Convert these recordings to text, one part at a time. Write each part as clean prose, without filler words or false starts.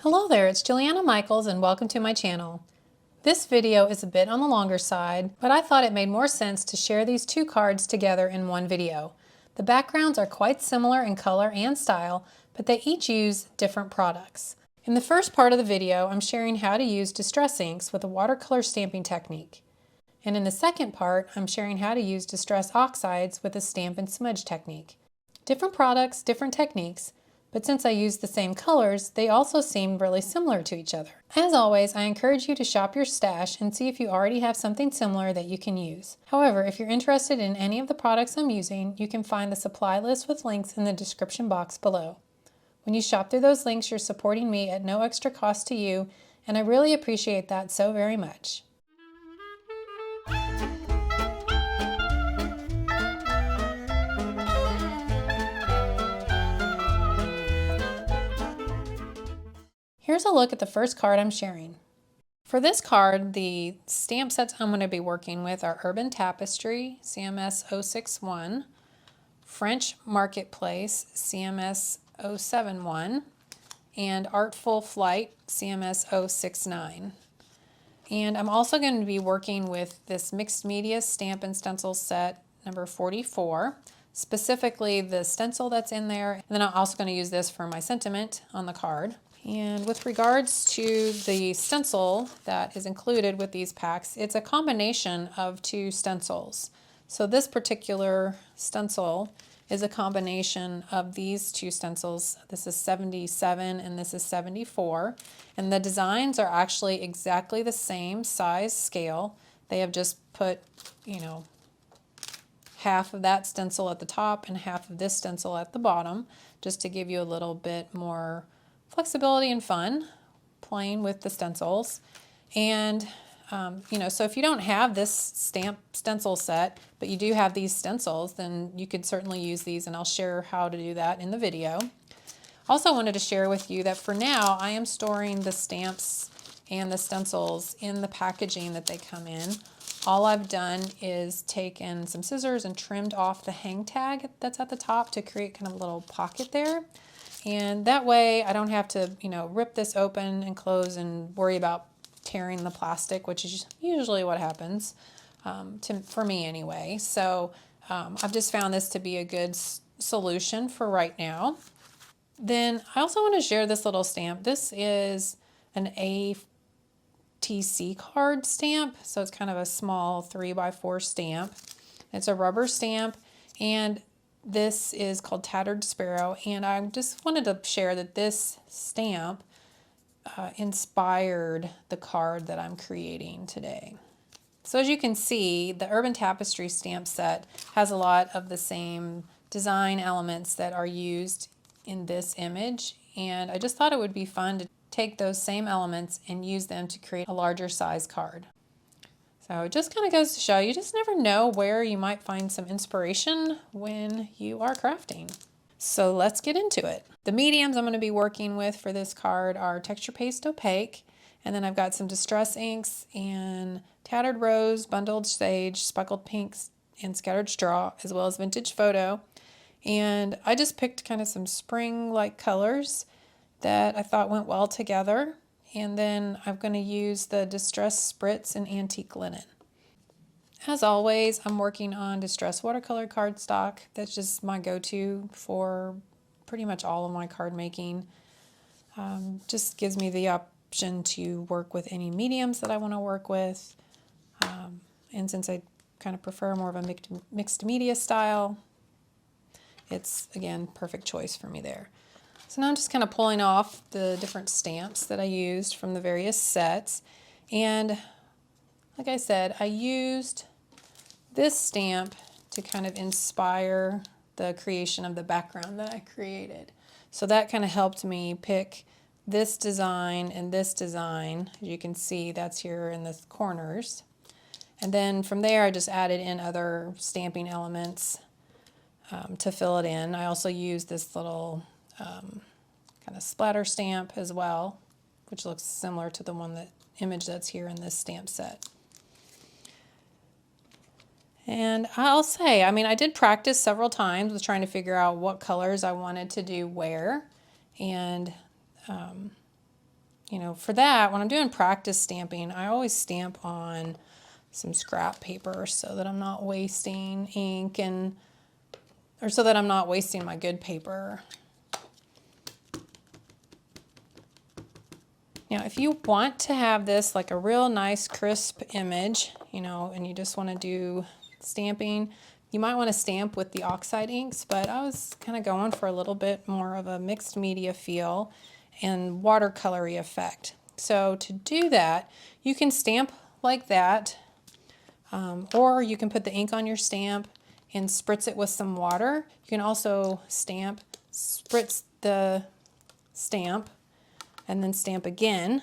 Hello there, it's Juliana Michaels and welcome to my channel. This video is a bit on the longer side, but I thought it made more sense to share these two cards together in one video. The backgrounds are quite similar in color and style, but they each use different products. In the first part of the video, I'm sharing how to use Distress inks with a watercolor stamping technique. And in the second part, I'm sharing how to use Distress Oxides with a stamp and smudge technique. Different products, different techniques, but since I used the same colors, they also seemed really similar to each other. As always, I encourage you to shop your stash and see if you already have something similar that you can use. However, if you're interested in any of the products I'm using, you can find the supply list with links in the description box below. When you shop through those links, you're supporting me at no extra cost to you, and I really appreciate that so very much. Here's a look at the first card I'm sharing. For this card, the stamp sets I'm going to be working with are Urban Tapestry, CMS 061, French Marketplace, CMS 071, and Artful Flight, CMS 069. And I'm also going to be working with this mixed media stamp and stencil set number 44, specifically the stencil that's in there. And then I'm also going to use this for my sentiment on the card. And with regards to the stencil that is included with these packs, it's a combination of two stencils. So this particular stencil is a combination of these two stencils. This is 77 and this is 74. And the designs are actually exactly the same size scale. They have just put, half of that stencil at the top and half of this stencil at the bottom, just to give you a little bit more flexibility and fun playing with the stencils. And so if you don't have this stamp stencil set, but you do have these stencils, then you could certainly use these, and I'll share how to do that in the video. Also wanted to share with you that for now I am storing the stamps and the stencils in the packaging that they come in. All I've done is taken some scissors and trimmed off the hang tag that's at the top to create kind of a little pocket there. And that way I don't have to, rip this open and close and worry about tearing the plastic, which is usually what happens for me anyway. So I've just found this to be a good solution for right now. Then I also want to share this little stamp. This is an ATC card stamp. So it's kind of a small 3x4 stamp. It's a rubber stamp, and this is called Tattered Sparrow, and I just wanted to share that this stamp inspired the card that I'm creating today. So as you can see, the Urban Tapestry stamp set has a lot of the same design elements that are used in this image, and I just thought it would be fun to take those same elements and use them to create a larger size card. So it just kind of goes to show you just never know where you might find some inspiration when you are crafting. So let's get into it. The mediums I'm going to be working with for this card are Texture Paste Opaque, and then I've got some Distress inks and Tattered Rose, Bundled Sage, Speckled Pinks, and Scattered Straw, as well as Vintage Photo. And I just picked kind of some spring-like colors that I thought went well together. And then I'm going to use the Distress Spritz and Antique Linen. As always, I'm working on Distress watercolor cardstock. That's just my go-to for pretty much all of my card making. Just gives me the option to work with any mediums that I want to work with. And since I kind of prefer more of a mixed media style, it's, again, perfect choice for me there. So now I'm just kind of pulling off the different stamps that I used from the various sets. And like I said, I used this stamp to kind of inspire the creation of the background that I created. So that kind of helped me pick this design and this design. As you can see, that's here in the corners. And then from there, I just added in other stamping elements to fill it in. I also used this little kind of splatter stamp as well, which looks similar to the image that's here in this stamp set. And I'll say, I did practice several times with trying to figure out what colors I wanted to do where, and you know, for that, when I'm doing practice stamping, I always stamp on some scrap paper so that I'm not wasting ink or so that I'm not wasting my good paper. Now, if you want to have this like a real nice crisp image, you know, and you just want to do stamping, you might want to stamp with the oxide inks, but I was kind of going for a little bit more of a mixed media feel and watercolory effect. So to do that, you can stamp like that, or you can put the ink on your stamp and spritz it with some water. You can also spritz the stamp, and then stamp again,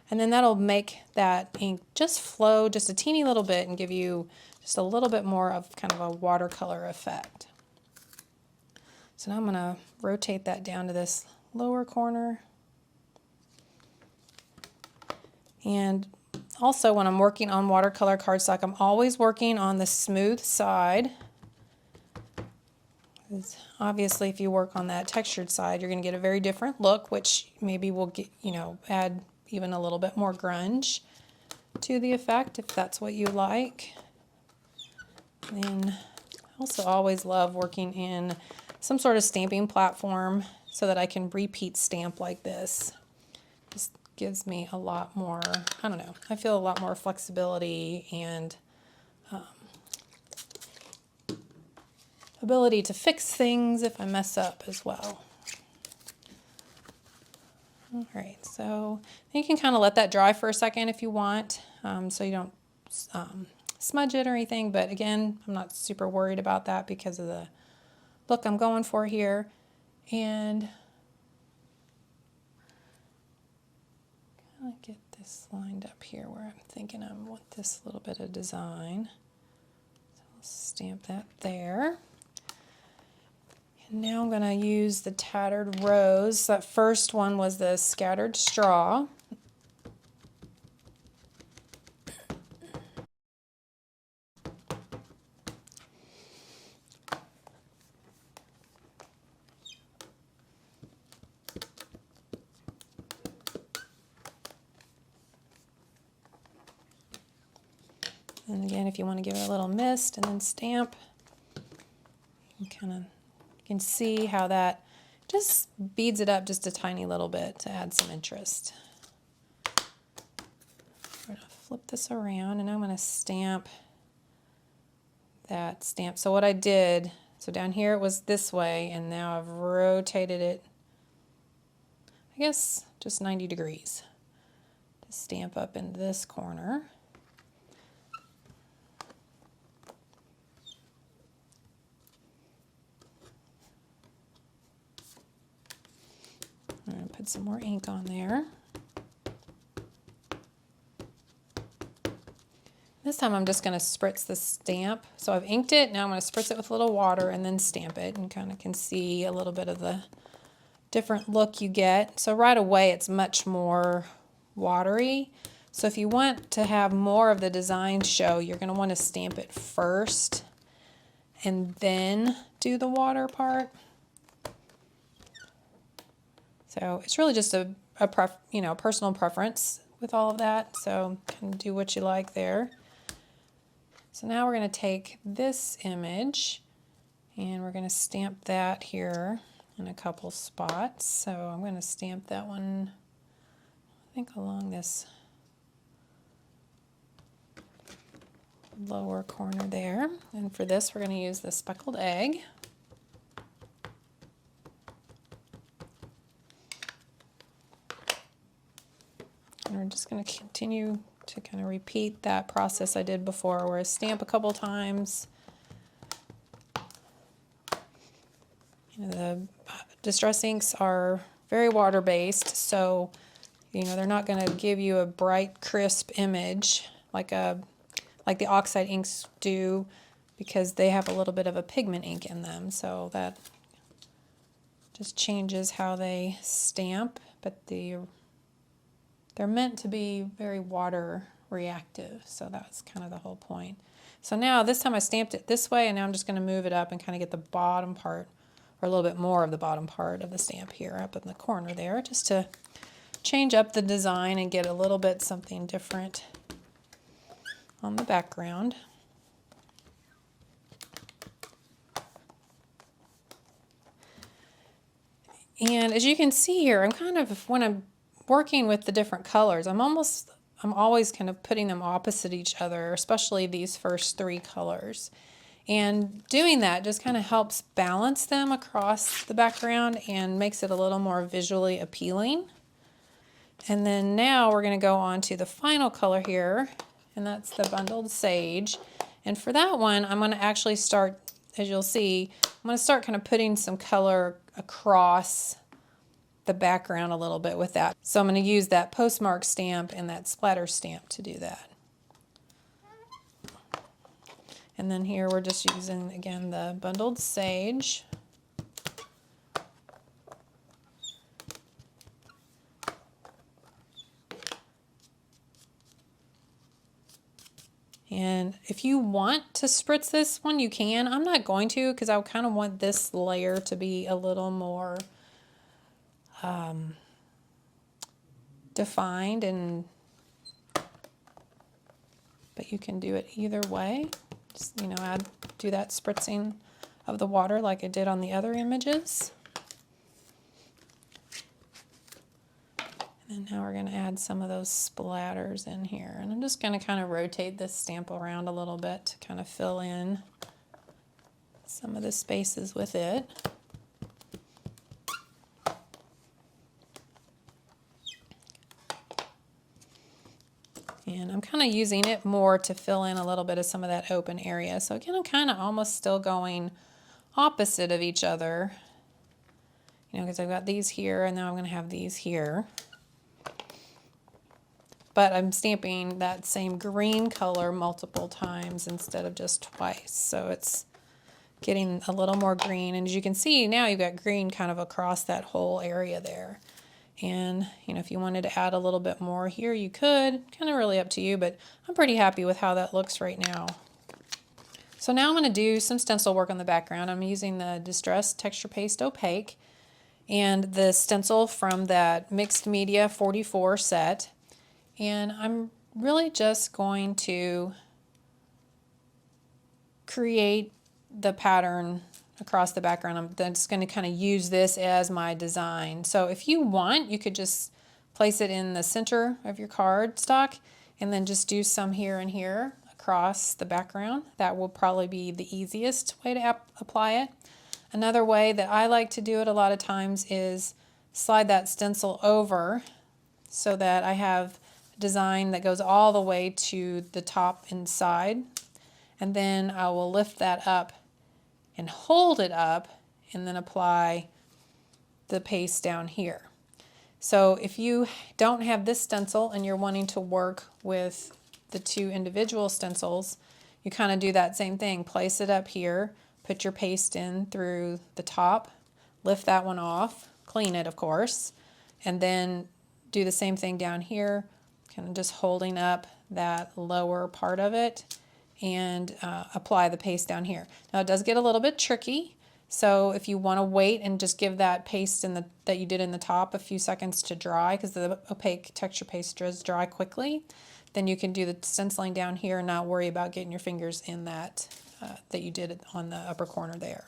and then that'll make that ink just flow just a teeny little bit and give you just a little bit more of kind of a watercolor effect. So now I'm going to rotate that down to this lower corner. And also when I'm working on watercolor cardstock, I'm always working on the smooth side. Obviously, if you work on that textured side, you're going to get a very different look, which maybe will get, you know, add even a little bit more grunge to the effect if that's what you like. And I also always love working in some sort of stamping platform so that I can repeat stamp like this. Just gives me a lot more, I don't know, I feel a lot more flexibility and ability to fix things if I mess up as well. All right, so you can kind of let that dry for a second if you want, so you don't smudge it or anything, but again, I'm not super worried about that because of the look I'm going for here. And kind of get this lined up here where I'm thinking I want this little bit of design. So I'll stamp that there. And now I'm going to use the Tattered Rose. That first one was the Scattered Straw. And again, if you want to give it a little mist and then stamp, you can see how that just beads it up just a tiny little bit to add some interest. We're going to flip this around and I'm going to stamp that stamp. So what I did, so down here it was this way, and now I've rotated it, I guess, just 90 degrees to stamp up in this corner. I'm going to put some more ink on there. This time I'm just going to spritz the stamp. So I've inked it, now I'm going to spritz it with a little water and then stamp it, and kind of can see a little bit of the different look you get. So right away it's much more watery. So if you want to have more of the design show, you're going to want to stamp it first and then do the water part. So it's really just a personal preference with all of that. So can do what you like there. So now we're going to take this image and we're going to stamp that here in a couple spots. So I'm going to stamp that one, I think, along this lower corner there. And for this, we're going to use the speckled egg. And we're just going to continue to kind of repeat that process I did before, where I stamp a couple times. You know, the Distress inks are very water-based, so they're not going to give you a bright, crisp image like the oxide inks do, because they have a little bit of a pigment ink in them. So that just changes how they stamp, but they're meant to be very water reactive, so that's kind of the whole point. So now this time I stamped it this way, and now I'm just going to move it up and kind of get the bottom part, or a little bit more of the bottom part of the stamp here up in the corner there, just to change up the design and get a little bit something different on the background. And as you can see here, I'm kind of, when I'm working with the different colors, I'm always kind of putting them opposite each other, especially these first three colors. And doing that just kind of helps balance them across the background and makes it a little more visually appealing. And then now we're going to go on to the final color here, and that's the bundled sage. And for that one, I'm going to actually start, as you'll see, I'm going to start kind of putting some color across the background a little bit with that. So I'm going to use that postmark stamp and that splatter stamp to do that. And then here we're just using, again, the bundled sage. And if you want to spritz this one, you can. I'm not going to, because I kind of want this layer to be a little more defined, but you can do it either way. Just, you know, do that spritzing of the water like I did on the other images. And now we're going to add some of those splatters in here. And I'm just going to kind of rotate this stamp around a little bit to kind of fill in some of the spaces with it. And I'm kind of using it more to fill in a little bit of some of that open area. So again, I'm kind of almost still going opposite of each other, you know, because I've got these here and now I'm going to have these here. But I'm stamping that same green color multiple times instead of just twice. So it's getting a little more green. And as you can see, now you've got green kind of across that whole area there. And, you know, if you wanted to add a little bit more here, you could. Kind of really up to you, but I'm pretty happy with how that looks right now. So now I'm going to do some stencil work on the background. I'm using the Distress Texture Paste Opaque and the stencil from that Mixed Media 44 set. And I'm really just going to create the pattern across the background. I'm just going to kind of use this as my design. So if you want, you could just place it in the center of your cardstock and then just do some here and here across the background. That will probably be the easiest way to apply it. Another way that I like to do it a lot of times is slide that stencil over so that I have design that goes all the way to the top and side, and then I will lift that up and hold it up and then apply the paste down here. So if you don't have this stencil and you're wanting to work with the two individual stencils, you kind of do that same thing. Place it up here, put your paste in through the top, lift that one off, clean it of course, and then do the same thing down here, kind of just holding up that lower part of it and apply the paste down here. Now it does get a little bit tricky, so if you want to wait and just give that paste that you did in the top a few seconds to dry, because the opaque texture paste does dry quickly, then you can do the stenciling down here and not worry about getting your fingers in that that you did on the upper corner there.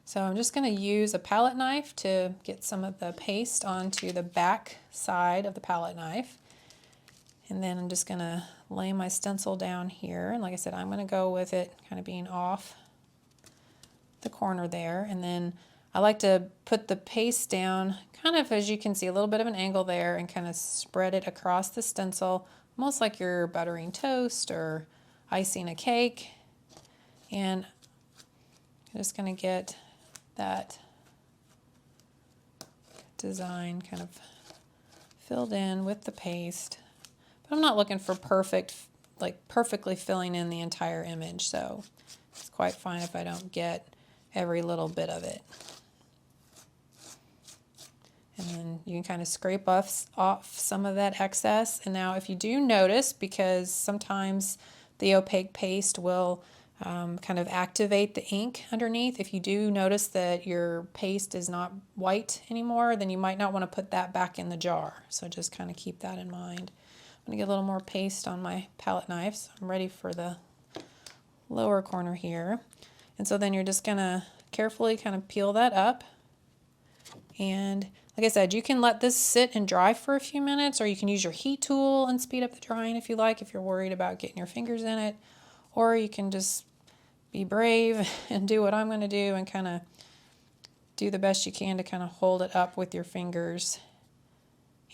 So I'm just going to use a palette knife to get some of the paste onto the back side of the palette knife. And then I'm just going to lay my stencil down here. And like I said, I'm going to go with it kind of being off the corner there. And then I like to put the paste down kind of, as you can see, a little bit of an angle there and kind of spread it across the stencil, almost like you're buttering toast or icing a cake. And I'm just going to get that design kind of filled in with the paste. But I'm not looking for perfectly filling in the entire image, so it's quite fine if I don't get every little bit of it. And then you can kind of scrape off some of that excess. And now if you do notice, because sometimes the opaque paste will kind of activate the ink underneath. If you do notice that your paste is not white anymore, then you might not want to put that back in the jar. So just kind of keep that in mind. I'm going to get a little more paste on my palette knife. So I'm ready for the lower corner here. And so then you're just going to carefully kind of peel that up. And like I said, you can let this sit and dry for a few minutes, or you can use your heat tool and speed up the drying if you like, if you're worried about getting your fingers in it. Or you can just be brave and do what I'm going to do and kind of do the best you can to kind of hold it up with your fingers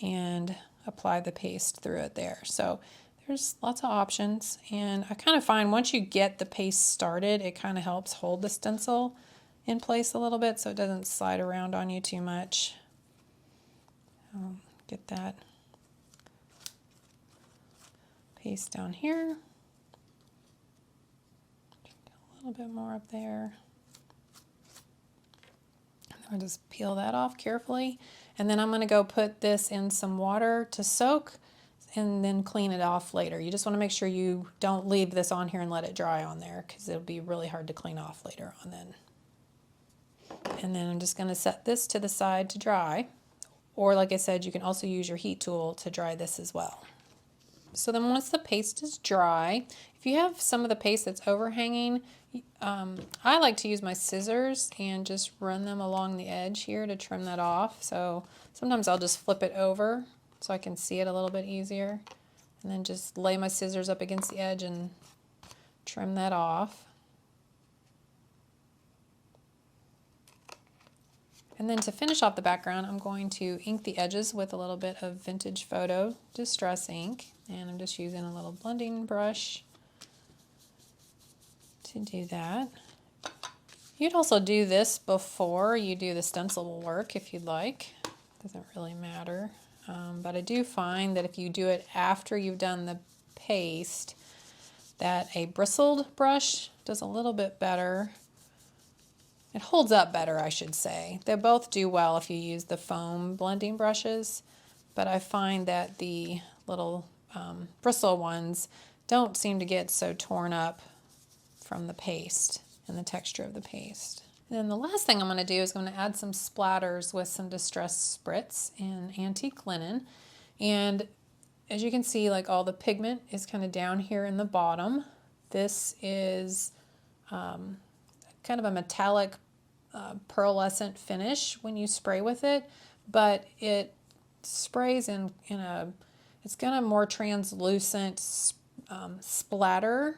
and apply the paste through it there. So there's lots of options, and I kind of find once you get the paste started, it kind of helps hold the stencil in place a little bit so it doesn't slide around on you too much. Get that paste down here. A little bit more up there. And I'll just peel that off carefully. And then I'm going to go put this in some water to soak and then clean it off later. You just want to make sure you don't leave this on here and let it dry on there, because it'll be really hard to clean off later on then. And then I'm just going to set this to the side to dry. Or like I said, you can also use your heat tool to dry this as well. So then once the paste is dry, if you have some of the paste that's overhanging, I like to use my scissors and just run them along the edge here to trim that off. So sometimes I'll just flip it over so I can see it a little bit easier. And then just lay my scissors up against the edge and trim that off. And then to finish off the background, I'm going to ink the edges with a little bit of Vintage Photo Distress ink. And I'm just using a little blending brush to do that. You'd also do this before you do the stencil work if you'd like. Doesn't really matter. But I do find that if you do it after you've done the paste, that a bristled brush does a little bit better. It holds up better, I should say. They both do well if you use the foam blending brushes, but I find that the little bristle ones don't seem to get so torn up from the paste and the texture of the paste. And then the last thing I'm going to do is I'm going to add some splatters with some Distress Spritz in antique linen. And as you can see, like all the pigment is kind of down here in the bottom. This is kind of a metallic pearlescent finish when you spray with it, but it sprays in it's kind of more translucent splatter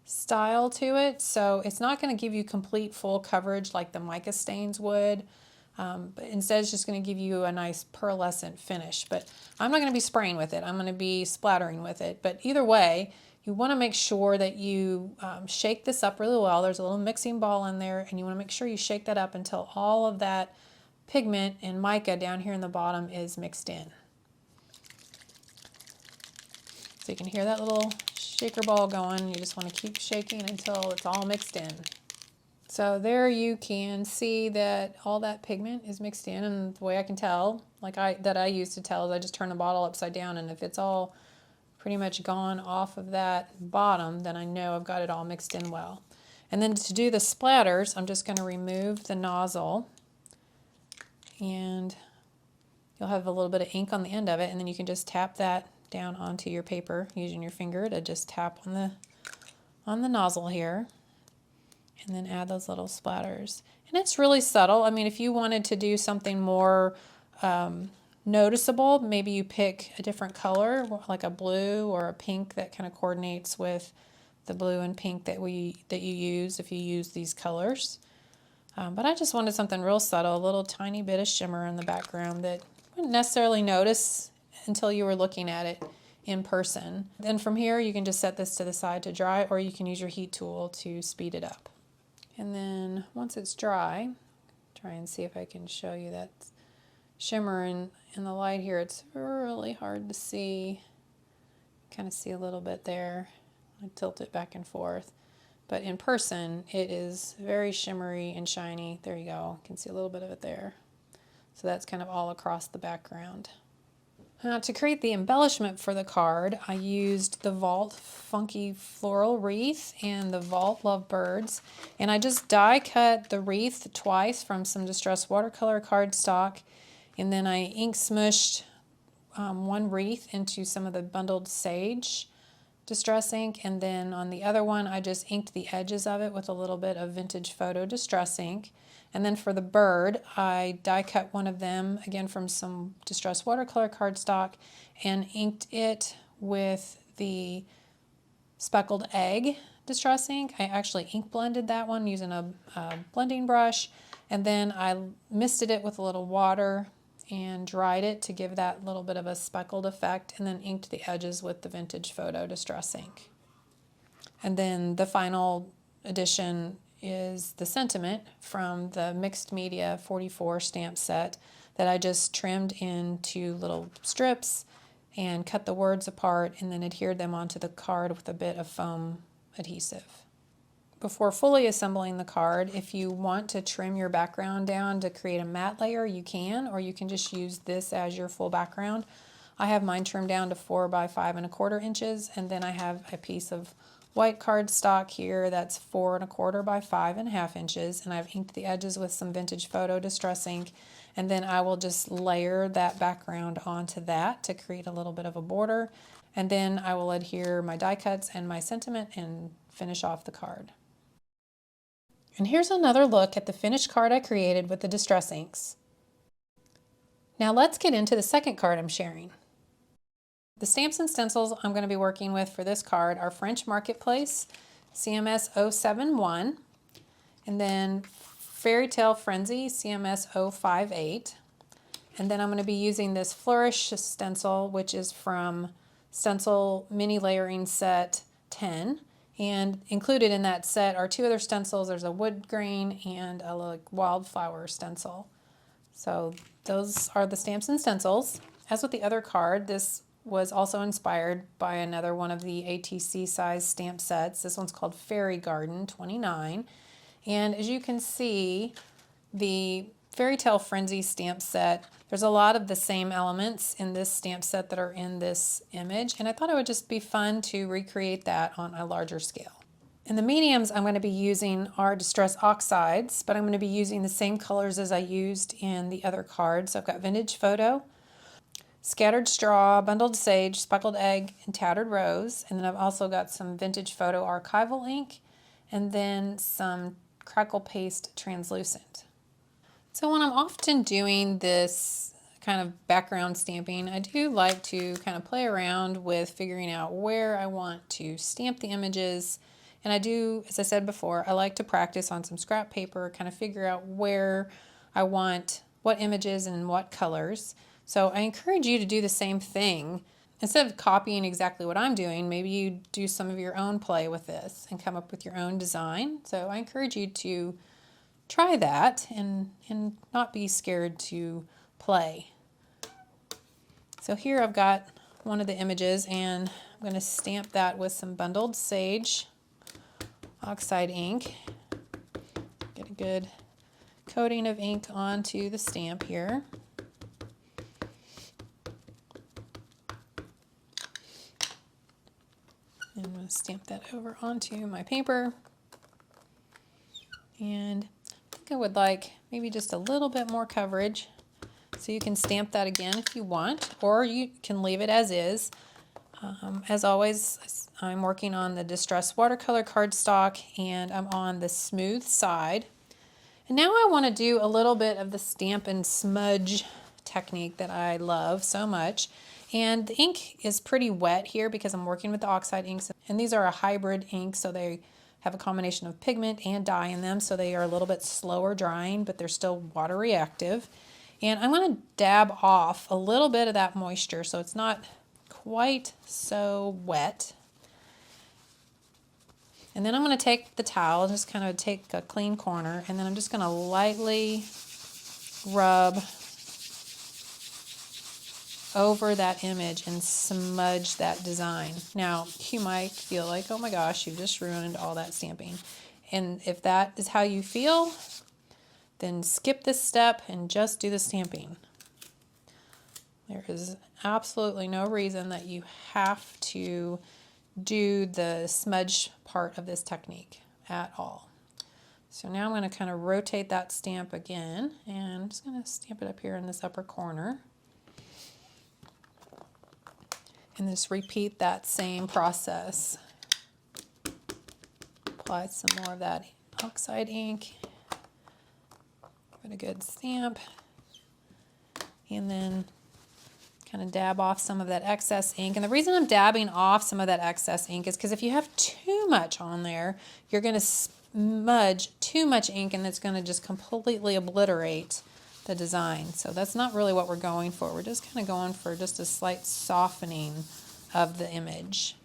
style to it, so it's not going to give you complete full coverage like the mica stains would, but instead it's just going to give you a nice pearlescent finish. But I'm not going to be spraying with it, I'm going to be splattering with it. But either way, you want to make sure that you shake this up really well. There's a little mixing ball in there, and you want to make sure you shake that up until all of that pigment and mica down here in the bottom is mixed in. So you can hear that little shaker ball going. You just want to keep shaking until it's all mixed in. So there you can see that all that pigment is mixed in, and the way I can tell, that I use to tell, is I just turn the bottle upside down, and if it's all pretty much gone off of that bottom, then I know I've got it all mixed in well. And then to do the splatters, I'm just going to remove the nozzle, and you'll have a little bit of ink on the end of it, and then you can just tap that down onto your paper using your finger to just tap on the nozzle here, and then add those little splatters. And it's really subtle. I mean, if you wanted to do something more noticeable, maybe you pick a different color, like a blue or a pink that kind of coordinates with the blue and pink that you use if you use these colors. But I just wanted something real subtle, a little tiny bit of shimmer in the background that you wouldn't necessarily notice until you were looking at it in person. Then from here you can just set this to the side to dry, or you can use your heat tool to speed it up. And then once it's dry, try and see if I can show you that shimmer in the light here. It's really hard to see. Kind of see a little bit there. I tilt it back and forth. But in person, it is very shimmery and shiny. There you go. You can see a little bit of it there. So that's kind of all across the background. Now to create the embellishment for the card, I used the Vault Funky Floral Wreath and the Vault Lovebirds, and I just die cut the wreath twice from some Distress watercolor cardstock, and then I ink smushed one wreath into some of the bundled sage Distress ink, and then on the other one I just inked the edges of it with a little bit of Vintage Photo Distress ink. And then for the bird, I die cut one of them, again from some Distress watercolor cardstock, and inked it with the Speckled Egg Distress ink. I actually ink blended that one using a blending brush, and then I misted it with a little water and dried it to give that little bit of a speckled effect, and then inked the edges with the Vintage Photo Distress ink. And then the final addition is the sentiment from the Mixed Media 44 stamp set that I just trimmed into little strips and cut the words apart and then adhered them onto the card with a bit of foam adhesive. Before fully assembling the card, if you want to trim your background down to create a matte layer, you can, or you can just use this as your full background. I have mine trimmed down to 4 by 5 1/4 inches, and then I have a piece of white cardstock here that's 4 1/4 by 5 1/2 inches, and I've inked the edges with some Vintage Photo Distress ink, and then I will just layer that background onto that to create a little bit of a border, and then I will adhere my die cuts and my sentiment and finish off the card. And here's another look at the finished card I created with the Distress inks. Now let's get into the second card I'm sharing. The stamps and stencils I'm going to be working with for this card are French Marketplace, CMS 071, and then Fairytale Frenzy, CMS 058. And then I'm going to be using this Flourish stencil, which is from Stencil Mini Layering Set 10. And included in that set are 2 other stencils. There's a wood grain and a wildflower stencil. So those are the stamps and stencils. As with the other card, this was also inspired by another one of the ATC size stamp sets. This one's called Fairy Garden 29. And as you can see, the Fairytale Frenzy stamp set, there's a lot of the same elements in this stamp set that are in this image, and I thought it would just be fun to recreate that on a larger scale. In the mediums I'm going to be using are Distress Oxides, but I'm going to be using the same colors as I used in the other cards. So I've got Vintage Photo, Scattered Straw, Bundled Sage, Speckled Egg, and Tattered Rose, and then I've also got some Vintage Photo Archival ink, and then some Crackle Paste Translucent. So when I'm often doing this kind of background stamping, I do like to kind of play around with figuring out where I want to stamp the images. And I do, as I said before, I like to practice on some scrap paper, kind of figure out where I want what images and what colors. So I encourage you to do the same thing. Instead of copying exactly what I'm doing, maybe you do some of your own play with this and come up with your own design. So I encourage you to try that and not be scared to play. So here I've got one of the images, and I'm going to stamp that with some Bundled Sage oxide ink. Get a good coating of ink onto the stamp here. And I'm going to stamp that over onto my paper. And I think I would like maybe just a little bit more coverage. So you can stamp that again if you want, or you can leave it as is. As always, I'm working on the Distress watercolor cardstock, and I'm on the smooth side. And now I want to do a little bit of the stamp and smudge technique that I love so much. And the ink is pretty wet here because I'm working with the oxide inks, and these are a hybrid ink, so they have a combination of pigment and dye in them, so they are a little bit slower drying, but they're still water reactive. And I'm going to dab off a little bit of that moisture so it's not quite so wet. And then I'm going to take the towel, just kind of take a clean corner, and then I'm just going to lightly rub over that image and smudge that design. Now, you might feel like, oh my gosh, you've just ruined all that stamping. And if that is how you feel, then skip this step and just do the stamping. There is absolutely no reason that you have to do the smudge part of this technique at all. So now I'm going to kind of rotate that stamp again, and I'm just going to stamp it up here in this upper corner. And just repeat that same process. Apply some more of that oxide ink. Give it a good stamp. And then kind of dab off some of that excess ink. And the reason I'm dabbing off some of that excess ink is because if you have too much on there, you're going to smudge too much ink, and it's going to just completely obliterate the design. So that's not really what we're going for. We're just kind of going for just a slight softening of the image.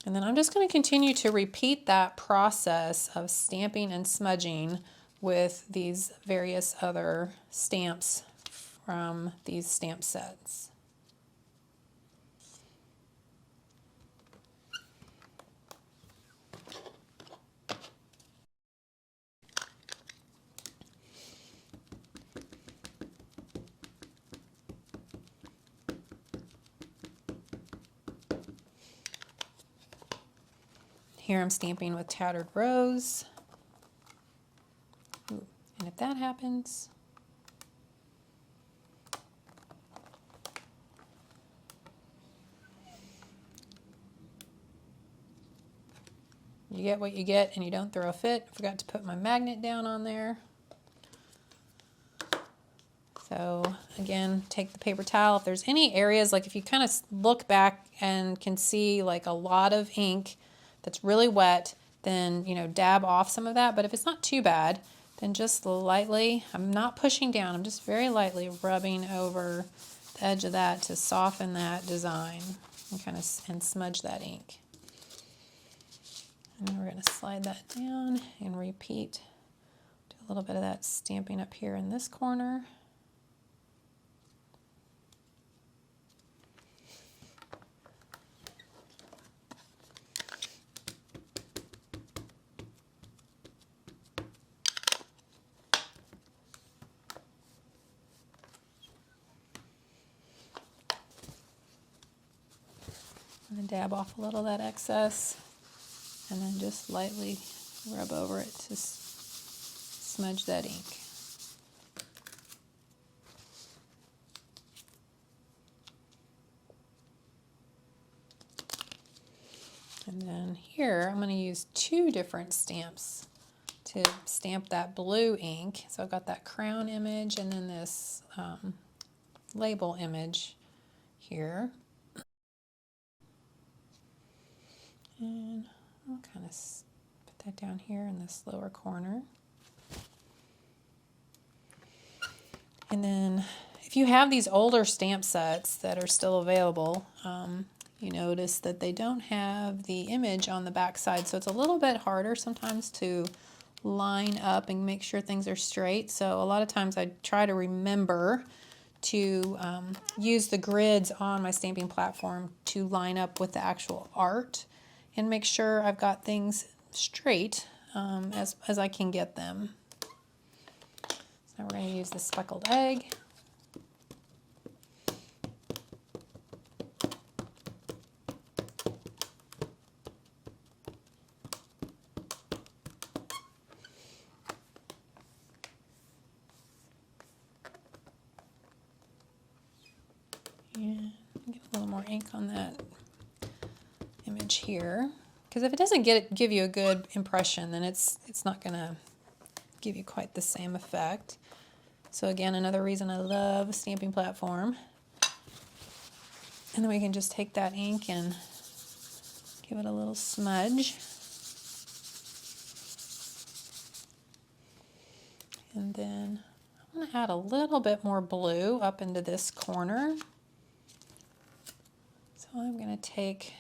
And then I'm just going to continue to repeat that process of stamping and smudging with these various other stamps from these stamp sets. Here I'm stamping with Tattered Rose. Ooh, and if that happens, you get what you get and you don't throw a fit. I forgot to put my magnet down on there. So again, take the paper towel. If there's any areas, like if you kind of look back and can see like a lot of ink that's really wet, then, you know, dab off some of that. But if it's not too bad, then just lightly, I'm not pushing down, I'm just very lightly rubbing over the edge of that to soften that design and kind of smudge that ink. And then we're going to slide that down and repeat. Do a little bit of that stamping up here in this corner. And then dab off a little of that excess, and then just lightly rub over it to smudge that ink. And then here I'm going to use two different stamps to stamp that blue ink. So I've got that crown image and then this label image here. And I'll kind of put that down here in this lower corner. And then if you have these older stamp sets that are still available, you notice that they don't have the image on the back side, so it's a little bit harder sometimes to line up and make sure things are straight. So a lot of times I try to remember to use the grids on my stamping platform to line up with the actual art and make sure I've got things straight as I can get them. So now we're going to use the speckled egg. And get a little more ink on that image here, because if it doesn't give you a good impression, then it's not going to give you quite the same effect. So again, another reason I love a stamping platform. And then we can just take that ink and give it a little smudge. And then I'm going to add a little bit more blue up into this corner. So I'm going to take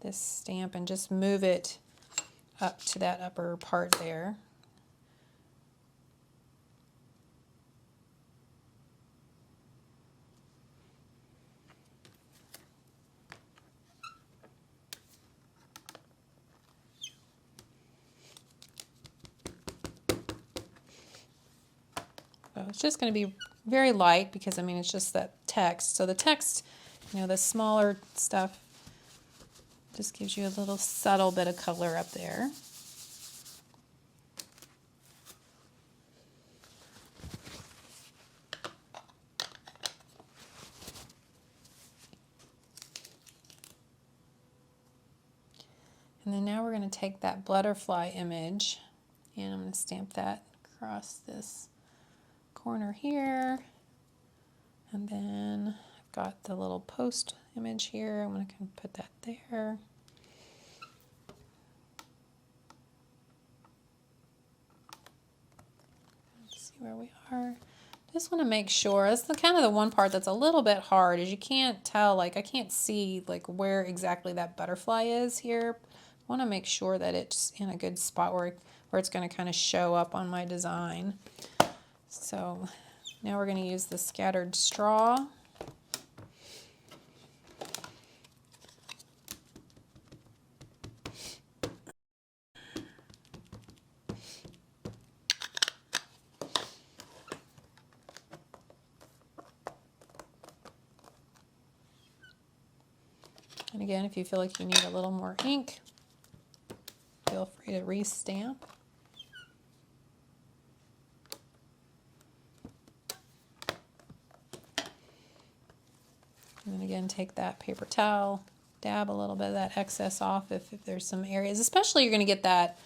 this stamp and just move it up to that upper part there. So it's just going to be very light because, I mean, it's just that text. So the text, you know, the smaller stuff just gives you a little subtle bit of color up there. And then now we're going to take that butterfly image and I'm going to stamp that across this corner here. And then I've got the little post image here. I'm going to kind of put that there. Let's see where we are. Just want to make sure, that's the kind of the one part that's a little bit hard, is you can't tell, like I can't see like where exactly that butterfly is here. I want to make sure that it's in a good spot where it's going to kind of show up on my design. So now we're going to use the scattered straw. And again, if you feel like you need a little more ink, feel free to re-stamp. And then again, take that paper towel, dab a little bit of that excess off if there's some areas, especially you're going to get that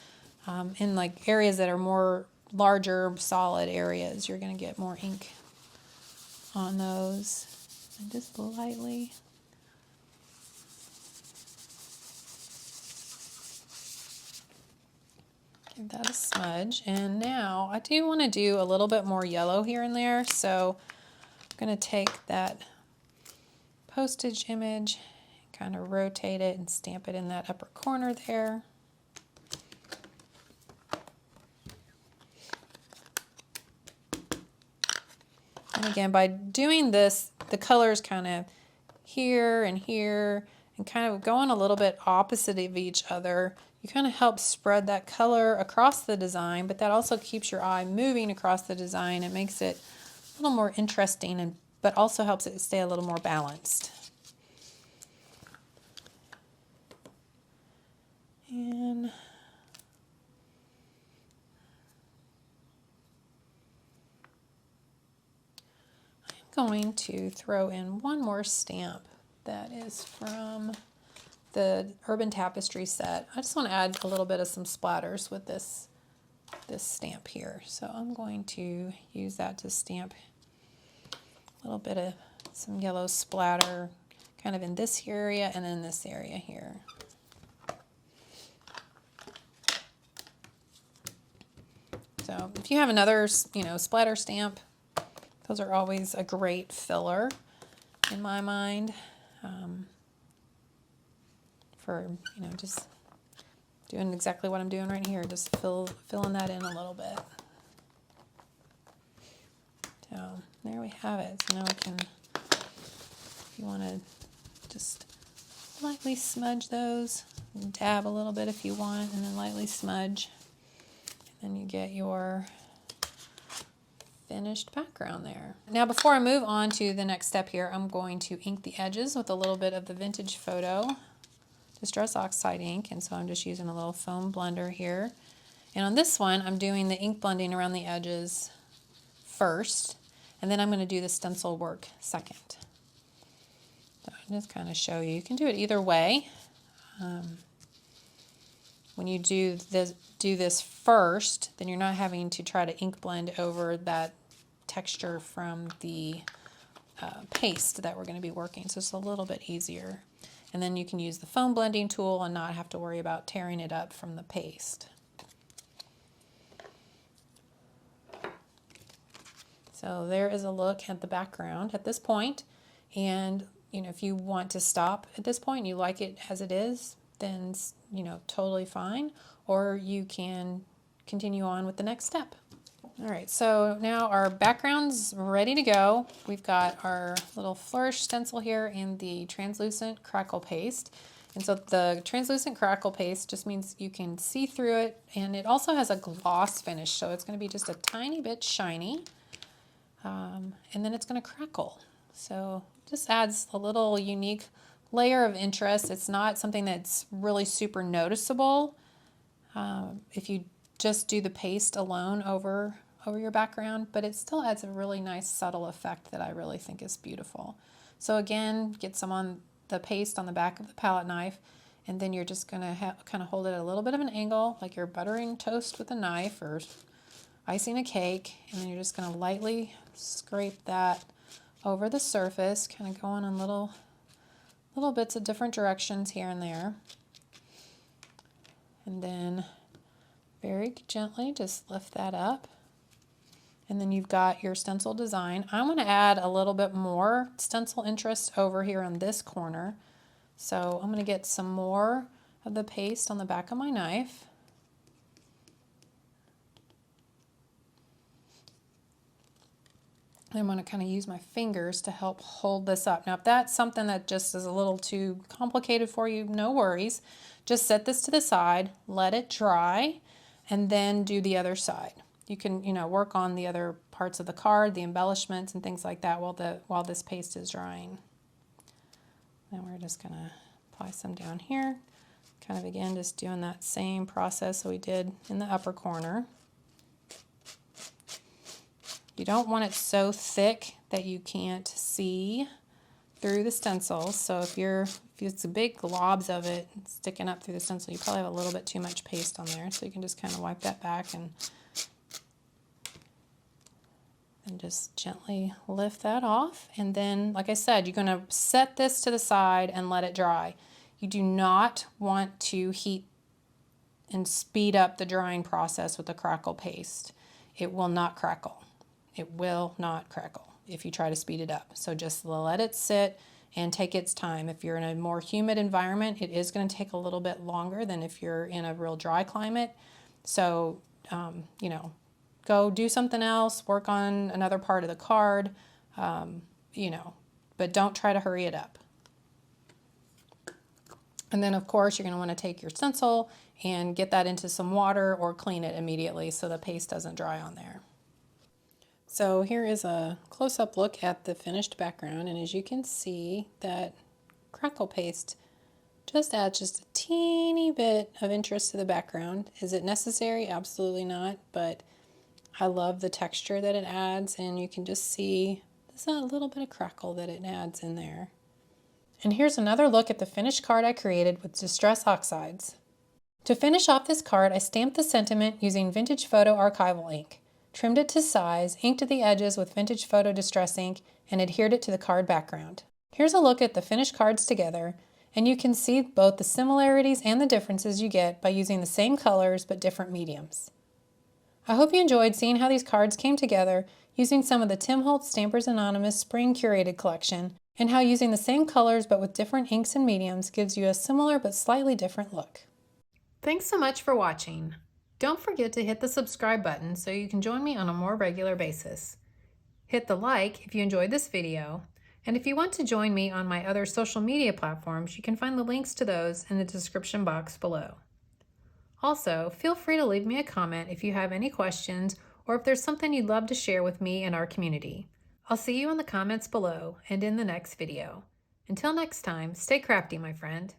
in like areas that are more larger, solid areas. You're going to get more ink on those. And just lightly. Give that a smudge. And now I do want to do a little bit more yellow here and there. So I'm going to take that postage image, kind of rotate it and stamp it in that upper corner there. And again, by doing this, the colors kind of here and here, and kind of going a little bit opposite of each other, you kind of help spread that color across the design, but that also keeps your eye moving across the design. It makes it a little more interesting, but also helps it stay a little more balanced. And I'm going to throw in one more stamp that is from the Urban Tapestry set. I just want to add a little bit of some splatters with this stamp here. So I'm going to use that to stamp a little bit of some yellow splatter kind of in this area and then this area here. So if you have another, splatter stamp, those are always a great filler in my mind, for, just doing exactly what I'm doing right here, just filling that in a little bit. So there we have it. So now we can, if you want to just lightly smudge those, dab a little bit if you want, and then lightly smudge. And you get your finished background there. Now before I move on to the next step here, I'm going to ink the edges with a little bit of the Vintage Photo Distress Oxide ink, and so I'm just using a little foam blender here. And on this one, I'm doing the ink blending around the edges first, and then I'm going to do the stencil work second. So I'll just kind of show you. You can do it either way. When you do this first, then you're not having to try to ink blend over that texture from the paste that we're going to be working. So it's a little bit easier. And then you can use the foam blending tool and not have to worry about tearing it up from the paste. So there is a look at the background at this point. And if you want to stop at this point, you like it as it is, then totally fine, or you can continue on with the next step. All right, so now our background's ready to go. We've got our little flourish stencil here and the translucent crackle paste. And so the translucent crackle paste just means you can see through it, and it also has a gloss finish, so it's going to be just a tiny bit shiny. and then it's going to crackle. So just adds a little unique layer of interest. It's not something that's really super noticeable if you just do the paste alone over your background, but it still adds a really nice subtle effect that I really think is beautiful. So again, get some on the paste on the back of the palette knife, and then you're just going to kind of hold it at a little bit of an angle, like you're buttering toast with a knife or icing a cake, and then you're just going to lightly scrape that over the surface, kind of going in little bits of different directions here and there. And then very gently just lift that up. And then you've got your stencil design. I'm going to add a little bit more stencil interest over here on this corner. So I'm going to get some more of the paste on the back of my knife. I'm going to kind of use my fingers to help hold this up. Now, if that's something that just is a little too complicated for you, no worries. Just set this to the side, let it dry, and then do the other side. You can, work on the other parts of the card, the embellishments and things like that while this paste is drying. Then we're just going to apply some down here. Kind of, again, just doing that same process that we did in the upper corner. You don't want it so thick that you can't see through the stencil. So if it's big globs of it sticking up through the stencil, you probably have a little bit too much paste on there. So you can just kind of wipe that back and just gently lift that off. And then, like I said, you're going to set this to the side and let it dry. You do not want to heat and speed up the drying process with the crackle paste. It will not crackle. It will not crackle if you try to speed it up. So just let it sit and take its time. If you're in a more humid environment, it is going to take a little bit longer than if you're in a real dry climate. So, go do something else, work on another part of the card, but don't try to hurry it up. And then, of course, you're going to want to take your stencil and get that into some water or clean it immediately so the paste doesn't dry on there. So here is a close-up look at the finished background, and as you can see, that crackle paste just adds just a teeny bit of interest to the background. Is it necessary? Absolutely not, but I love the texture that it adds, and you can just see there's a little bit of crackle that it adds in there. And here's another look at the finished card I created with Distress Oxides. To finish off this card, I stamped the sentiment using Vintage Photo Archival ink, trimmed it to size, inked the edges with Vintage Photo Distress ink, and adhered it to the card background. Here's a look at the finished cards together, and you can see both the similarities and the differences you get by using the same colors but different mediums. I hope you enjoyed seeing how these cards came together using some of the Tim Holtz Stampers Anonymous Spring Curated Collection, and how using the same colors but with different inks and mediums gives you a similar but slightly different look. Thanks so much for watching. Don't forget to hit the subscribe button so you can join me on a more regular basis. Hit the like if you enjoyed this video, and if you want to join me on my other social media platforms, you can find the links to those in the description box below. Also, feel free to leave me a comment if you have any questions or if there's something you'd love to share with me and our community. I'll see you in the comments below and in the next video. Until next time, stay crafty, my friend.